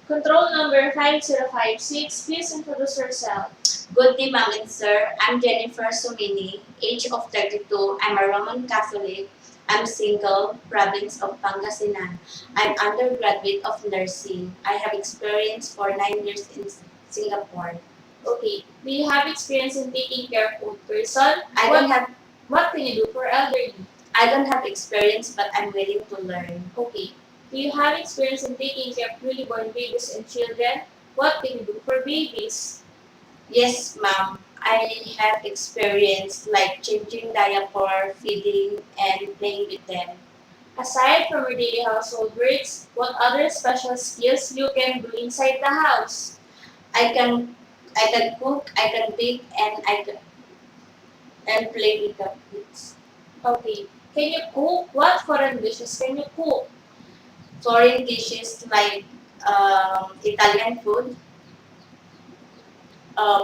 Control number 5056, please introduce yourself. Good day, ma'am and sir. I'm Jennifer Sumini, age of 32. I'm a Roman Catholic. I'm single, province of Pangasinan. I'm undergraduate of nursing. I have experience for 9 years in Singapore. Okay. Do you have experience in taking care of old person? I don't have What can you do for elderly? I don't have experience, but I'm willing to learn. Okay. Do you have experience in taking care of newly born babies and children? What can you do for babies? Yes, ma'am. I have experience like changing diaper, feeding, and playing with them. Aside from your daily household works, what other special skills you can do inside the house? I can I can cook, I can bake, and play with the kids. Okay. Can you cook? What foreign dishes can you cook? Foreign dishes like Italian food,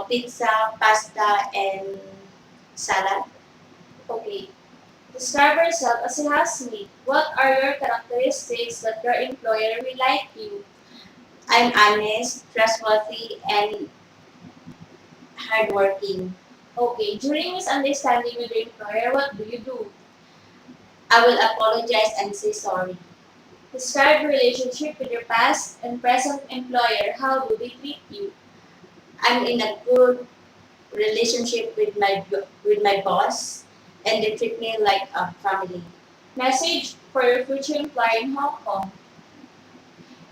pizza, pasta, and salad. Okay. Describe yourself as a housemate. What are your characteristics that your employer will like you? I'm honest, trustworthy, and hardworking. Okay. During misunderstanding with your employer, what do you do? I will apologize and say sorry. Describe your relationship with your past and present employer. How do they treat you? I'm in a good relationship with my boss, and they treat me like a family. Message for your future employer in Hong Kong.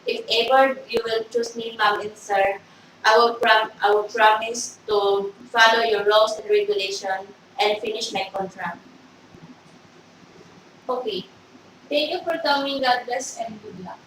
If ever you will choose me, ma'am and sir, I will promise to follow your laws and regulation and finish my contract. Okay. Thank you for coming. God bless and good luck.